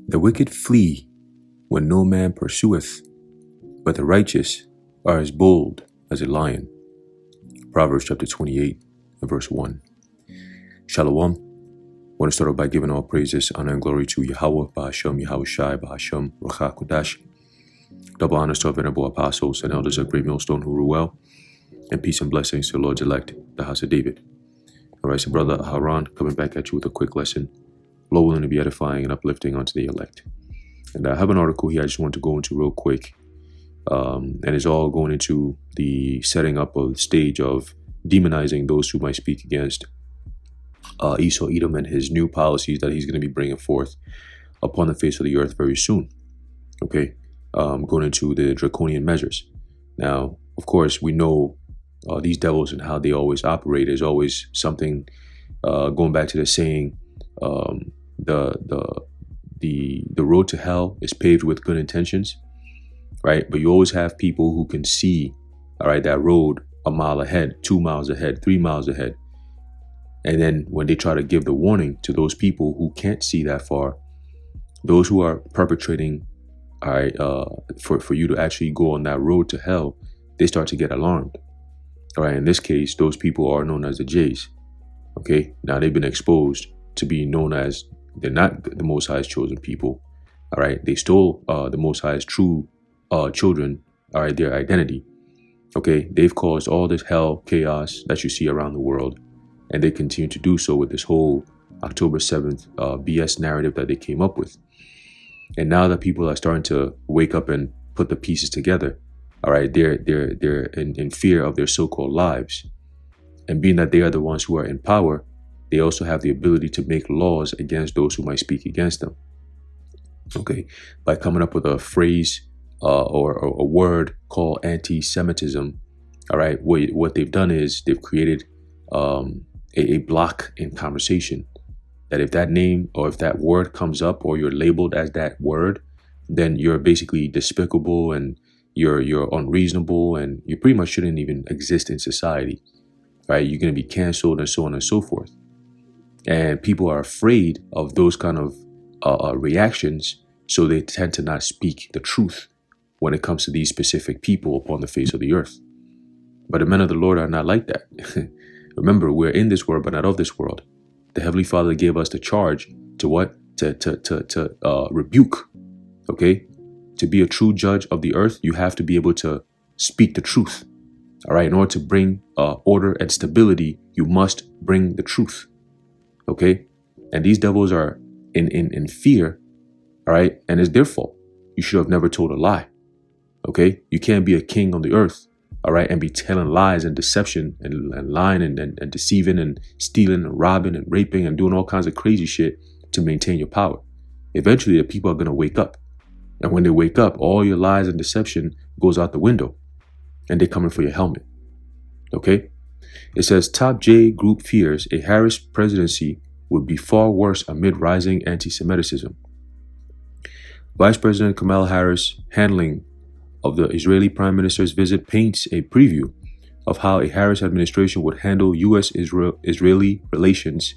The wicked flee when no man pursueth, but the righteous are as bold as a lion. Proverbs chapter 28 and verse 1. Shalom. I want to start off by giving all praises, honor, and glory to Yahweh, Bahashem, Yahweh Shai, Bahashem, Ruach Kodash. Double honors to our venerable apostles and elders of Great Millstone who rule well, and peace and blessings to the Lord's elect, the house of David. All right, so brother Haran coming back at you with a quick lesson, Lord willing to be edifying and uplifting unto the elect. And I have an article here I just want to go into real quick, and it's all going into the setting up of the stage of demonizing those who might speak against Esau Edom and his new policies that he's going to be bringing forth upon the face of the earth very soon. Okay, going into the draconian measures. Now, of course, we know these devils and how they always operate. Is always something going back to the saying, the road to hell is paved with good intentions, right? But you always have people who can see, all right, that road a mile ahead, 2 miles ahead, 3 miles ahead. And then when they try to give the warning to those people who can't see that far, those who are perpetrating, all right, for you to actually go on that road to hell, they start to get alarmed. All right, in this case, those people are known as the Jays. Okay, now they've been exposed to be known as, they're not the Most High's chosen people. All right, they stole the Most High's true children, all right, their identity. Okay, they've caused all this hell, chaos that you see around the world. And they continue to do so with this whole October 7th BS narrative that they came up with. And now that people are starting to wake up and put the pieces together, all right, they're in fear of their so-called lives. And being that they are the ones who are in power, they also have the ability to make laws against those who might speak against them. Okay, by coming up with a phrase or a word called anti-Semitism, all right, what they've done is they've created a block in conversation, that if that name or if that word comes up or you're labeled as that word, then you're basically despicable and you're unreasonable and you pretty much shouldn't even exist in society, right? You're going to be canceled and so on and so forth. And people are afraid of those kind of reactions, so they tend to not speak the truth when it comes to these specific people upon the face of the earth. But the men of the Lord are not like that. Remember, we're in this world, but not of this world. The Heavenly Father gave us the charge to what? To rebuke, okay? To be a true judge of the earth, you have to be able to speak the truth, all right? In order to bring order and stability, you must bring the truth, okay? And these devils are in fear, all right? And it's their fault. You should have never told a lie, okay? You can't be a king on the earth, all right, and be telling lies and deception and lying and deceiving and stealing and robbing and raping and doing all kinds of crazy shit to maintain your power. Eventually, the people are going to wake up. And when they wake up, all your lies and deception goes out the window and they're coming for your helmet. Okay? It says, Top J group fears a Harris presidency would be far worse amid rising anti-Semitism. Vice President Kamala Harris handling of the Israeli Prime Minister's visit paints a preview of how a Harris administration would handle U.S.-Israeli relations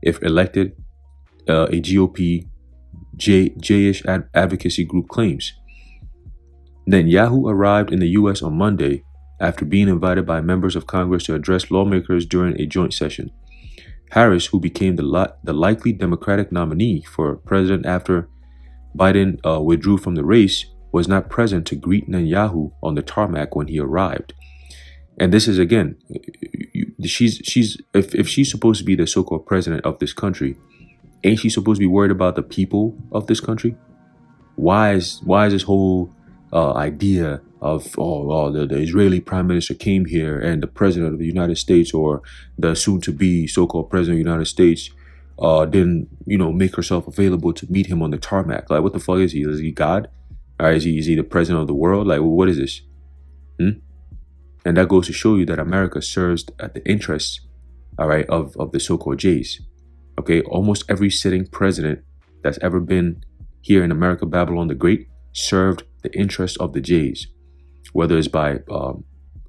if elected, a GOP J-ish advocacy group claims. Netanyahu arrived in the U.S. on Monday after being invited by members of Congress to address lawmakers during a joint session. Harris, who became the likely Democratic nominee for president after Biden withdrew from the race, was not present to greet Netanyahu on the tarmac when he arrived. And this is, again, if she's supposed to be the so-called president of this country, ain't she supposed to be worried about the people of this country? Why is this whole idea of the Israeli prime minister came here and the president of the United States or the soon-to-be so-called president of the United States didn't make herself available to meet him on the tarmac? Like, what the fuck is he? Is he God? All right, is he the president of the world? Like, what is this? And that goes to show you that America serves at the interests, all right, of the so-called Jays. Okay, almost every sitting president that's ever been here in America, Babylon the Great, served the interests of the Jays, whether it's by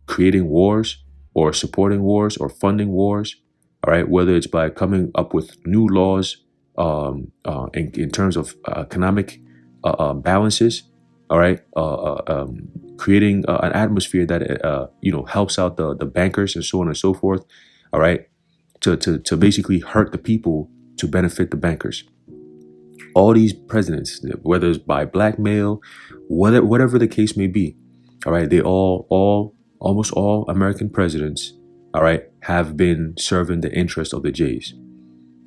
creating wars or supporting wars or funding wars, all right, whether it's by coming up with new laws in terms of economic balances. All right, creating an atmosphere that helps out the bankers and so on and so forth. All right, to basically hurt the people to benefit the bankers. All these presidents, whether it's by blackmail, whatever the case may be, all right, they almost all American presidents, all right, have been serving the interest of the Jays.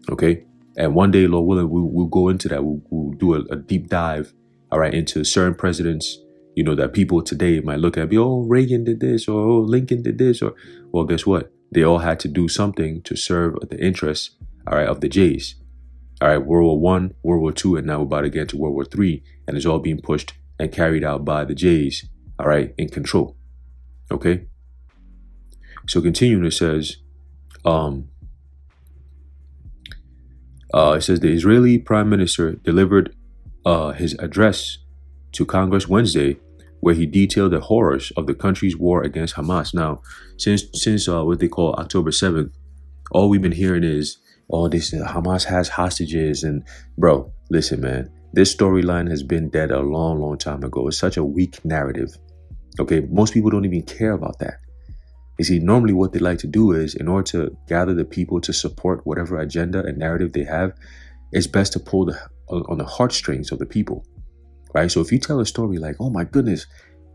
Okay, and one day, Lord willing, we'll go into that. We'll do a deep dive, all right, into certain presidents, that people today might look at and be, oh, Reagan did this, or oh, Lincoln did this, or, well, guess what? They all had to do something to serve the interests, all right, of the Jays. All right, World War I, World War II, and now we're about to get to World War III, and it's all being pushed and carried out by the Jays, all right, in control. Okay? So continuing, it says, it says the Israeli Prime Minister delivered his address to Congress Wednesday, where he detailed the horrors of the country's war against Hamas. Now, since what they call October 7th, all we've been hearing is, oh, this Hamas has hostages. And bro, listen, man, this storyline has been dead a long, long time ago. It's such a weak narrative. Okay, most people don't even care about that. You see, normally what they like to do is, in order to gather the people to support whatever agenda and narrative they have, it's best to pull on the heartstrings of the people, right? So if you tell a story like, oh my goodness,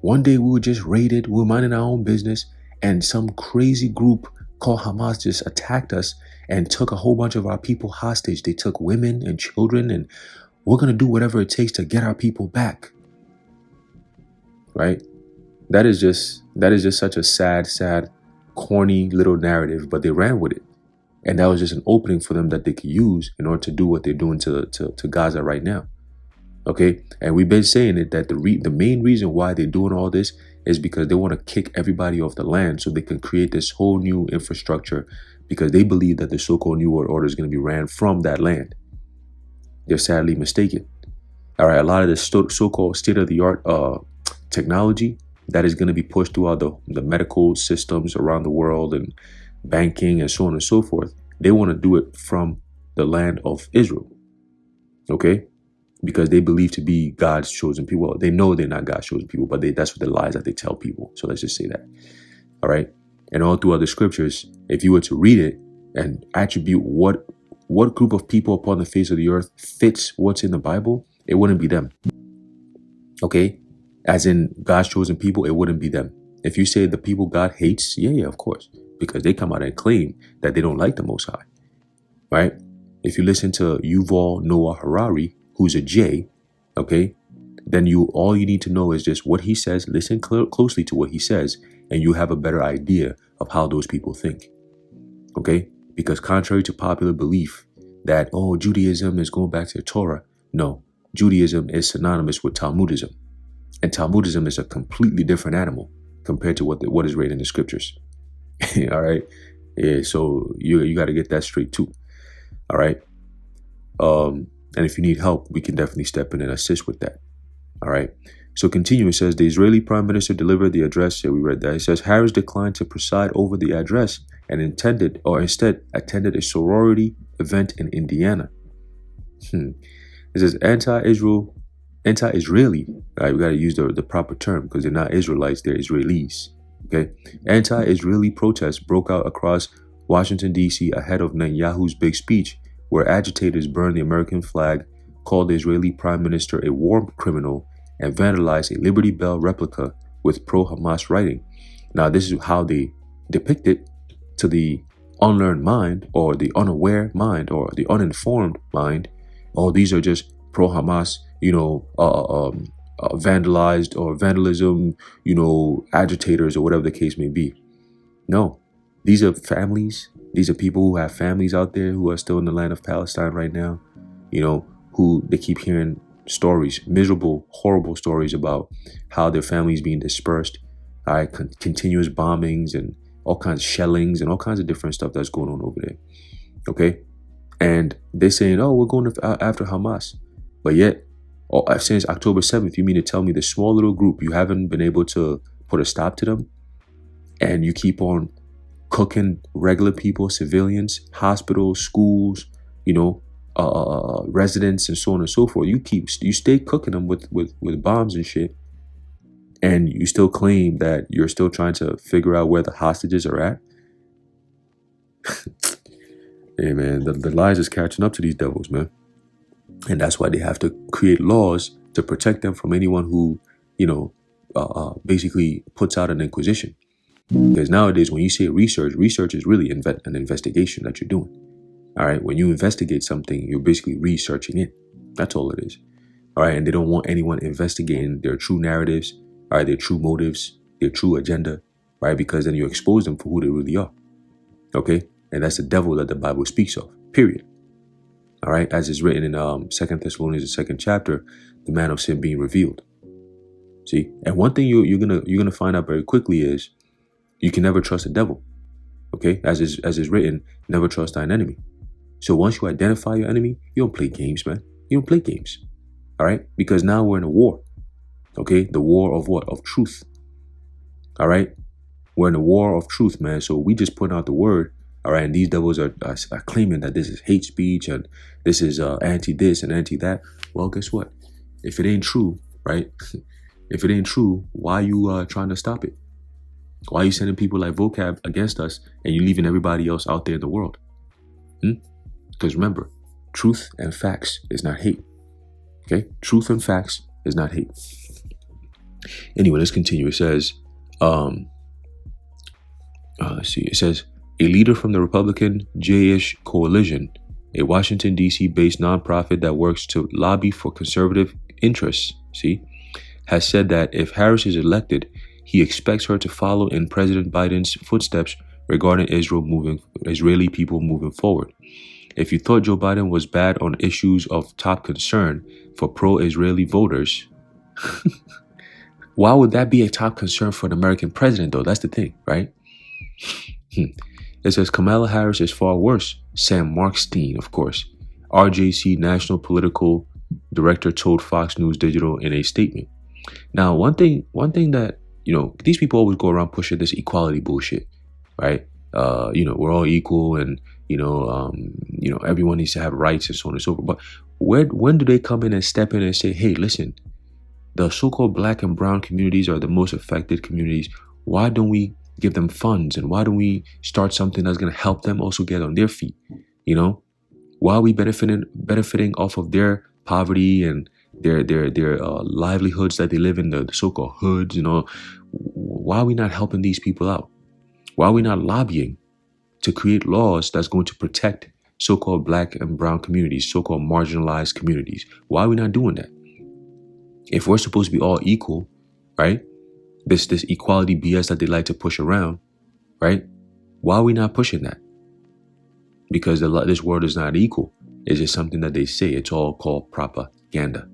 one day we were just raided, we were minding our own business, and some crazy group called Hamas just attacked us and took a whole bunch of our people hostage. They took women and children, and we're going to do whatever it takes to get our people back. Right? That is just such a sad, corny little narrative, but they ran with it. And that was just an opening for them that they could use in order to do what they're doing to Gaza right now. Okay? And we've been saying it that the main reason why they're doing all this is because they want to kick everybody off the land so they can create this whole new infrastructure, because they believe that the so-called New World Order is going to be ran from that land. They're sadly mistaken. All right, a lot of the so-called state-of-the-art technology that is going to be pushed throughout the medical systems around the world and banking and so on and so forth, they want to do it from the land of Israel. Okay? Because they believe to be God's chosen people. Well, they know they're not God's chosen people, but that's what the lies that they tell people. So let's just say that. All right? And all throughout the scriptures, if you were to read it and attribute what group of people upon the face of the earth fits what's in the Bible, it wouldn't be them. Okay? As in God's chosen people, it wouldn't be them. If you say the people God hates, yeah, of course. Because they come out and claim that they don't like the Most High. Right? If you listen to Yuval Noah Harari, who's a J, okay, then all you need to know is just what he says. Listen closely to what he says, and you have a better idea of how those people think. Okay? Because contrary to popular belief that, oh, Judaism is going back to the Torah, no, Judaism is synonymous with Talmudism. And Talmudism is a completely different animal compared to what is written in the scriptures. All right? Yeah, so you got to get that straight too. All right? And if you need help, we can definitely step in and assist with that. All right? So continue, it says, the Israeli Prime Minister delivered the address. Yeah, we read that. It says, Harris declined to preside over the address and instead attended a sorority event in Indiana. It says, anti-Israeli, right? We got to use the proper term because they're not Israelites, they're Israelis. Okay? Anti-Israeli protests broke out across Washington, D.C. ahead of Netanyahu's big speech, where agitators burned the American flag, called the Israeli Prime Minister a war criminal, and vandalized a Liberty Bell replica with pro-Hamas writing. Now, this is how they depict it to the unlearned mind, or the unaware mind, or the uninformed mind. Oh, these are just pro-Hamas, vandalized or vandalism, agitators or whatever the case may be. No, these are families. These are people who have families out there who are still in the land of Palestine right now, who they keep hearing stories, miserable, horrible stories about how their families being dispersed, all right, continuous bombings and all kinds of shellings and all kinds of different stuff that's going on over there. Okay? And they're saying, oh, we're going after Hamas. But yet, since October 7th, you mean to tell me this small little group, you haven't been able to put a stop to them? And you keep on cooking regular people, civilians, hospitals, schools, residents and so on and so forth. You stay cooking them with bombs and shit, and you still claim that you're still trying to figure out where the hostages are at. Hey man, the lies is catching up to these devils, man. And that's why they have to create laws to protect them from anyone who, basically puts out an inquisition. Because nowadays, when you say research is really an investigation that you're doing. All right, when you investigate something, you're basically researching it. That's all it is. All right, and they don't want anyone investigating their true narratives, all right, their true motives, their true agenda, right? Because then you expose them for who they really are. Okay, and that's the devil that the Bible speaks of. Period. All right, as is written in 2 Thessalonians, the 2nd chapter, the man of sin being revealed. See, and one thing you're gonna find out very quickly is you can never trust the devil. Okay, as is written, never trust thine enemy. So once you identify your enemy, you don't play games, man. You don't play games. All right, because now we're in a war. Okay, the war of what? Of truth. All right, we're in a war of truth, man. So we just put out the word. All right, and these devils are claiming that this is hate speech and this is anti this and anti that. Well, guess what? If it ain't true, right? If it ain't true, why are you trying to stop it? Why are you sending people like Vocab against us and you leaving everybody else out there in the world? Because remember, truth and facts is not hate. Okay? Truth and facts is not hate. Anyway, let's continue. It says, let's see. It says, a leader from the Republican J-ish Coalition, a Washington, D.C. based nonprofit that works to lobby for conservative interests, has said that if Harris is elected, he expects her to follow in President Biden's footsteps regarding Israeli people moving forward. If you thought Joe Biden was bad on issues of top concern for pro-Israeli voters, why would that be a top concern for an American president, though? That's the thing, right? It says Kamala Harris is far worse. Sam Markstein, of course, RJC National Political Director, told Fox News Digital in a statement. Now, one thing that, these people always go around pushing this equality bullshit, right? We're all equal and, everyone needs to have rights and so on and so forth. But when do they come in and step in and say, hey, listen, the so-called black and brown communities are the most affected communities. Why don't we give them funds? And why don't we start something that's going to help them also get on their feet? Why are we benefiting off of their poverty and their livelihoods that they live in, the so-called hoods? Why are we not helping these people out? Why are we not lobbying to create laws that's going to protect so-called black and brown communities, so-called marginalized communities? Why are we not doing that? If we're supposed to be all equal, right? This equality BS that they like to push around, right? Why are we not pushing that? Because this world is not equal. It's just something that they say. It's all called propaganda.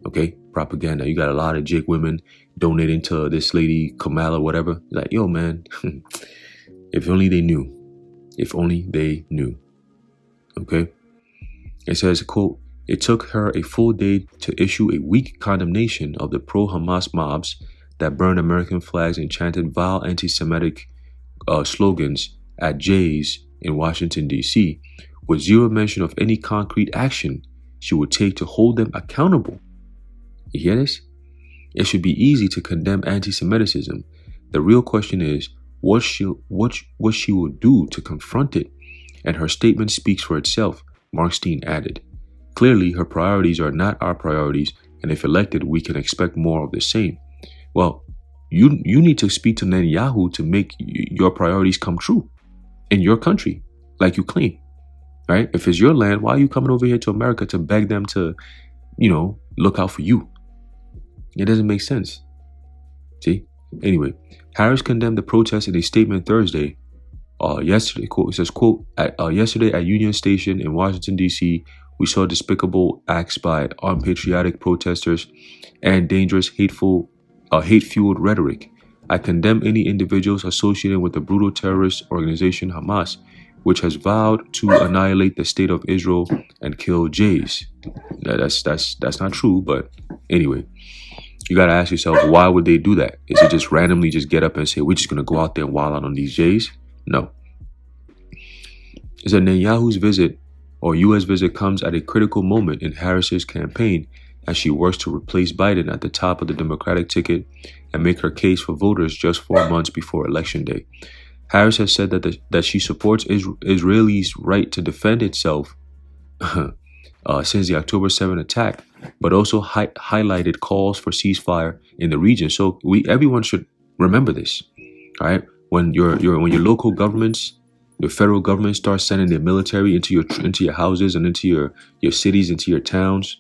Okay? Propaganda. You got a lot of Jake women donating to this lady, Kamala, whatever. Like, yo, man, if only they knew. If only they knew. Okay? It says, quote, it took her a full day to issue a weak condemnation of the pro-Hamas mobs that burned American flags and chanted vile anti-Semitic slogans at Jay's in Washington, D.C., with zero mention of any concrete action she would take to hold them accountable. You hear this? It should be easy to condemn anti-Semitism. The real question is what she will do to confront it, and her statement speaks for itself, Markstein added. Clearly, her priorities are not our priorities, and if elected, we can expect more of the same. Well, you need to speak to Netanyahu to make your priorities come true in your country, like you claim, right? If it's your land, why are you coming over here to America to beg them to, look out for you? It doesn't make sense. See? Anyway, Harris condemned the protest in a statement Thursday. Yesterday, quote, it says, quote, yesterday at Union Station in Washington, D.C., we saw despicable acts by unpatriotic protesters and dangerous, hate-fueled rhetoric. I condemn any individuals associated with the brutal terrorist organization Hamas, which has vowed to annihilate the state of Israel and kill Jays. That's not true, but anyway, you got to ask yourself, why would they do that? Is it just randomly just get up and say, we're just going to go out there and wild out on these Jays? No. It's that Netanyahu's visit Our U.S. visit comes at a critical moment in Harris's campaign as she works to replace Biden at the top of the Democratic ticket and make her case for voters just 4 months before Election Day. Harris has said that she supports Israel's right to defend itself since the October 7 attack, but also highlighted calls for ceasefire in the region. So everyone should remember this, all right? When your local governments, your federal government starts sending their military into your houses and into your cities, into your towns,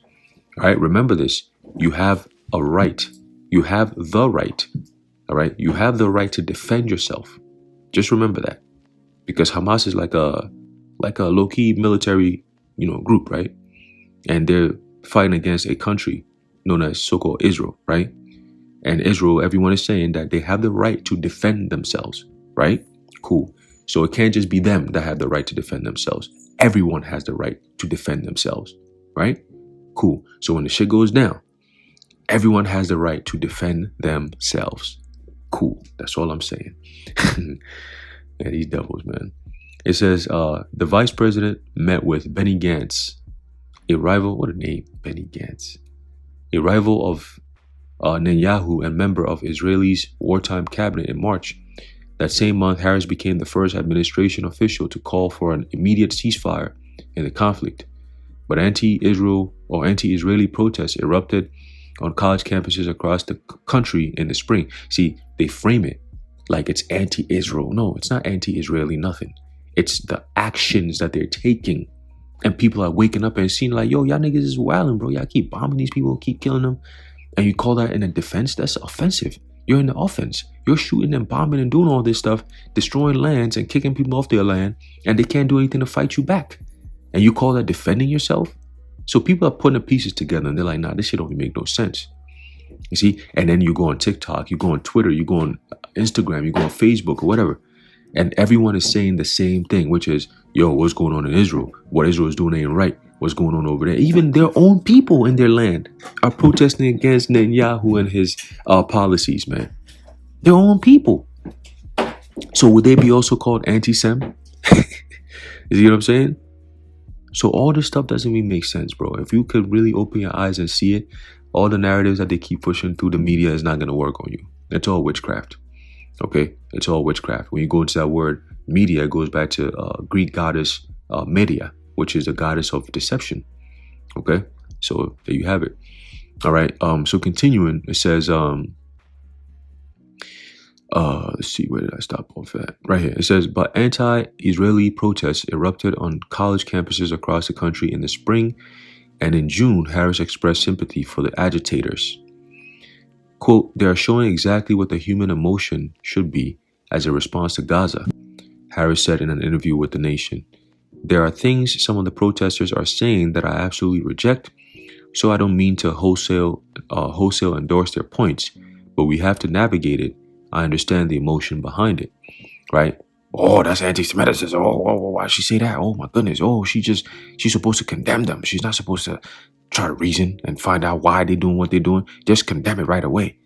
all right? Remember this: you have a right. You have the right. All right. You have the right to defend yourself. Just remember that, because Hamas is like a low-key military, group, right? And they're fighting against a country known as so-called Israel, right? And Israel, everyone is saying that they have the right to defend themselves, right? Cool. So it can't just be them that have the right to defend themselves. Everyone has the right to defend themselves, right? Cool. So when the shit goes down, everyone has the right to defend themselves. Cool. That's all I'm saying. Yeah, these devils, man. It says the vice president met with Benny Gantz, a rival. What a name, Benny Gantz. A rival of Netanyahu and member of Israel's wartime cabinet in March. That same month, Harris became the first administration official to call for an immediate ceasefire in the conflict. But anti-Israeli protests erupted on college campuses across the country in the spring. See, they frame it like it's anti-Israel. No, it's not anti-Israeli nothing. It's the actions that they're taking. And people are waking up and seeing like, yo, y'all niggas is wilding, bro. Y'all keep bombing these people, keep killing them. And you call that in a defense? That's offensive. You're in the offense. You're shooting and bombing and doing all this stuff, destroying lands and kicking people off their land, and they can't do anything to fight you back. And you call that defending yourself? So people are putting the pieces together and they're like, nah, this shit don't even make no sense. You see? And then you go on TikTok, you go on Twitter, you go on Instagram, you go on Facebook or whatever. And everyone is saying the same thing, which is, yo, what's going on in Israel? What Israel is doing ain't right. What's going on over there? Even their own people in their land are protesting against Netanyahu and his policies, man. Their own people. So would they be also called anti-Sem? You see what I'm saying? So all this stuff doesn't even make sense, bro. If you could really open your eyes and see it, all the narratives that they keep pushing through the media is not going to work on you. It's all witchcraft. Okay? It's all witchcraft. When you go into that word media, it goes back to Greek goddess Media, which is a goddess of deception. Okay? So there you have it. All right. So continuing, it says, let's see, where did I stop off at? Right here. It says, but anti-Israeli protests erupted on college campuses across the country in the spring, and in June, Harris expressed sympathy for the agitators. Quote, they are showing exactly what the human emotion should be as a response to Gaza, Harris said in an interview with The Nation. There are things some of the protesters are saying that I absolutely reject, so I don't mean to wholesale endorse their points, but we have to navigate it. I understand the emotion behind it, right? Oh, that's anti-Semitism. Oh, why she say that? Oh my goodness. Oh, she's supposed to condemn them. She's not supposed to try to reason and find out why they're doing what they're doing. Just condemn it right away.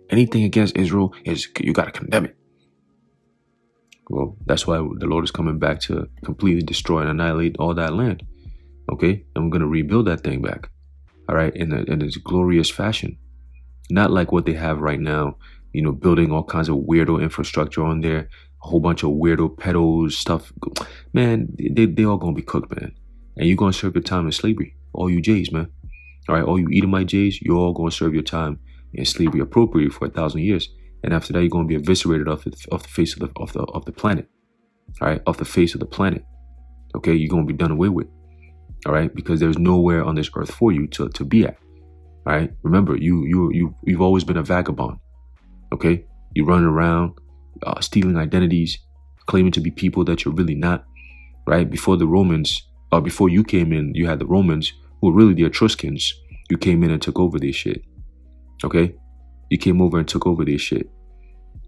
Anything against Israel you got to condemn it. Well, that's why the Lord is coming back to completely destroy and annihilate all that land. Okay, and we're gonna rebuild that thing back. All right, in its glorious fashion, not like what they have right now. Building all kinds of weirdo infrastructure on there, a whole bunch of weirdo pedos stuff. Man, they all gonna be cooked, man. And you're gonna serve your time in slavery. All you Jays, man. All right, all you Edomite Jays, you're all gonna serve your time in slavery appropriately for 1,000 years. And after that, you're gonna be eviscerated off the face of the planet. All right, off the face of the planet. Okay, you're gonna be done away with. All right, because there's nowhere on this earth for you to be at. All right, remember, you've always been a vagabond. Okay, you run around stealing identities, claiming to be people that you're really not. Right, before the Romans, before you came in, you had the Romans who were really the Etruscans. You came in and took over their shit. Okay, you came over and took over their shit.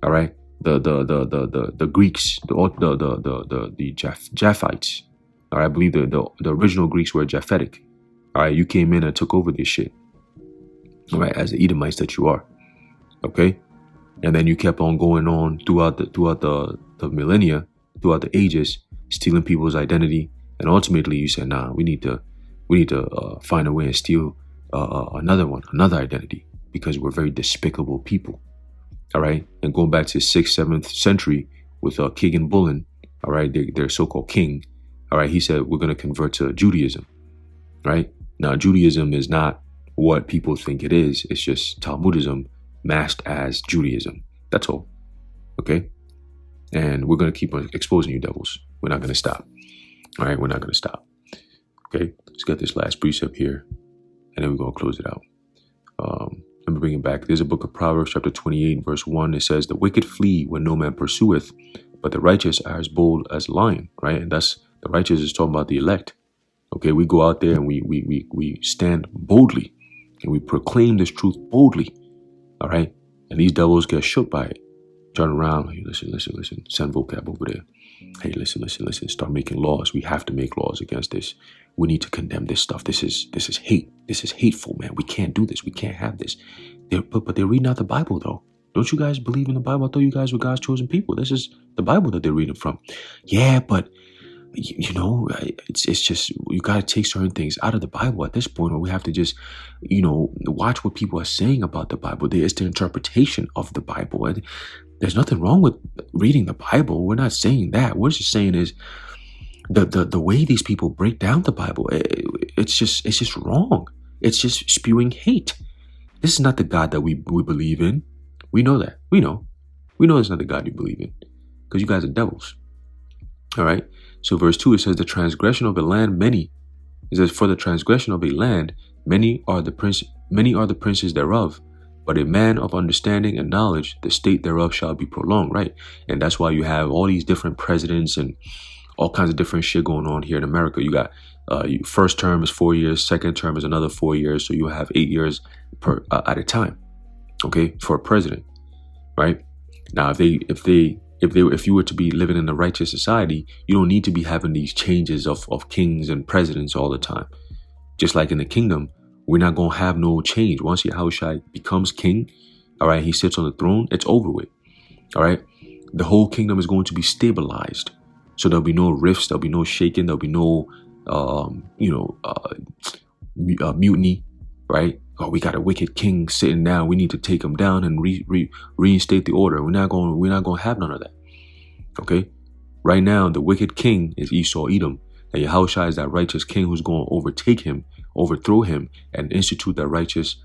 All right, the Greeks, the Japhites. All right, I believe the original Greeks were Japhetic. All right, you came in and took over this shit. All right, as the Edomites that you are. Okay, and then you kept on going on throughout the millennia, throughout the ages, stealing people's identity And ultimately, you said, nah, we need to find a way and steal another identity, because we're very despicable people. All right. And going back to 6th, 7th century with Kegan Bullen, all right, their so-called king, all right, he said, we're going to convert to Judaism, right? Now, Judaism is not what people think it is. It's just Talmudism masked as Judaism. That's all. Okay. And we're going to keep on exposing you devils. We're not going to stop. All right. We're not going to stop. Okay. Let's get this last precept here, and then we're going to close it out. Let me bring it back. There's a book of Proverbs, chapter 28, verse 1. It says, the wicked flee when no man pursueth, but the righteous are as bold as a lion, right? And that's, the righteous is talking about the elect. Okay, we go out there and we stand boldly, and we proclaim this truth boldly, all right? And these devils get shook by it. Turn around, hey, listen, send vocab over there. Hey, listen, start making laws. We have to make laws against this. We need to condemn this stuff. This is hate. This is hateful, man. We can't do this. We can't have this. But they're reading out the Bible, though. Don't you guys believe in the Bible? I thought you guys were God's chosen people. This is the Bible that they're reading from. Yeah, but you know, it's just, you got to take certain things out of the Bible at this point, or we have to just, watch what people are saying about the Bible. There is the interpretation of the Bible. And there's nothing wrong with reading the Bible. We're not saying that. We're just saying is the way these people break down the Bible, it's just wrong. It's just spewing hate. This is not the God that we believe in. We know that. We know it's not the God you believe in, because you guys are devils. All right. So verse 2, it says, the transgression of a land, many. It says, for the transgression of a land, many are the princes thereof. But a man of understanding and knowledge, the state thereof shall be prolonged, right? And that's why you have all these different presidents and all kinds of different shit going on here in America. You got first term is 4 years, second term is another 4 years, so you have 8 years per at a time, okay, for a president, right? Now, if you were to be living in a righteous society, you don't need to be having these changes of kings and presidents all the time. Just like in the kingdom, we're not going to have no change. Once Yahushua becomes king, all right, he sits on the throne, it's over with, all right? The whole kingdom is going to be stabilized. So there'll be no rifts, there'll be no shaking, there'll be no, mutiny, right? Oh, we got a wicked king sitting down. We need to take him down and reinstate the order. We're not going to have none of that, okay? Right now, the wicked king is Esau, Edom. And Yahushua is that righteous king who's going to overtake him, overthrow him, and institute that righteous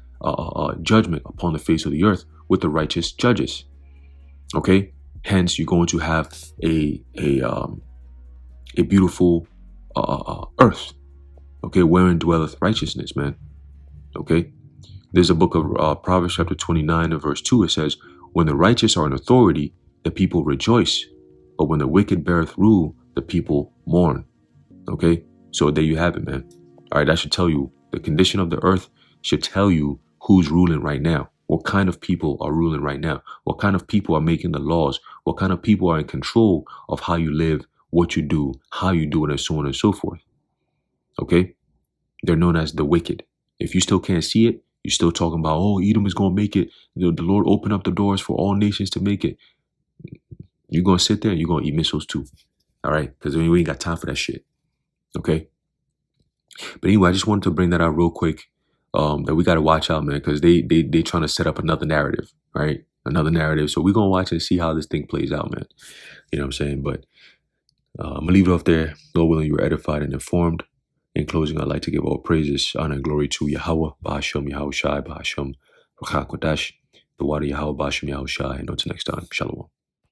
judgment upon the face of the earth with the righteous judges. Okay, hence you're going to have a beautiful earth. Okay, wherein dwelleth righteousness, man. Okay, there's a book of Proverbs chapter 29 and verse 2. It says, when the righteous are in authority, the people rejoice, but when the wicked beareth rule, the people mourn. Okay, so there you have it, man. All right, that should tell you, the condition of the earth should tell you who's ruling right now. What kind of people are ruling right now? What kind of people are making the laws? What kind of people are in control of how you live, what you do, how you do it, and so on and so forth. Okay, they're known as the wicked. If you still can't see it, you're still talking about, oh, Edom is going to make it. The Lord opened up the doors for all nations to make it. You're going to sit there and you're going to eat missiles too. All right, because we ain't got time for that shit. Okay. But anyway, I just wanted to bring that out real quick, that we got to watch out, man, because they trying to set up another narrative, right? Another narrative. So we're going to watch and see how this thing plays out, man. You know what I'm saying? But I'm going to leave it off there. Lord willing, you were edified and informed. In closing, I'd like to give all praises, honor, and glory to Yahweh, Bahashem, Yahushai, Bahashem, Ruach HaKodesh, the water Yahweh, Bahashem, Yahushai, and until next time, Shalom.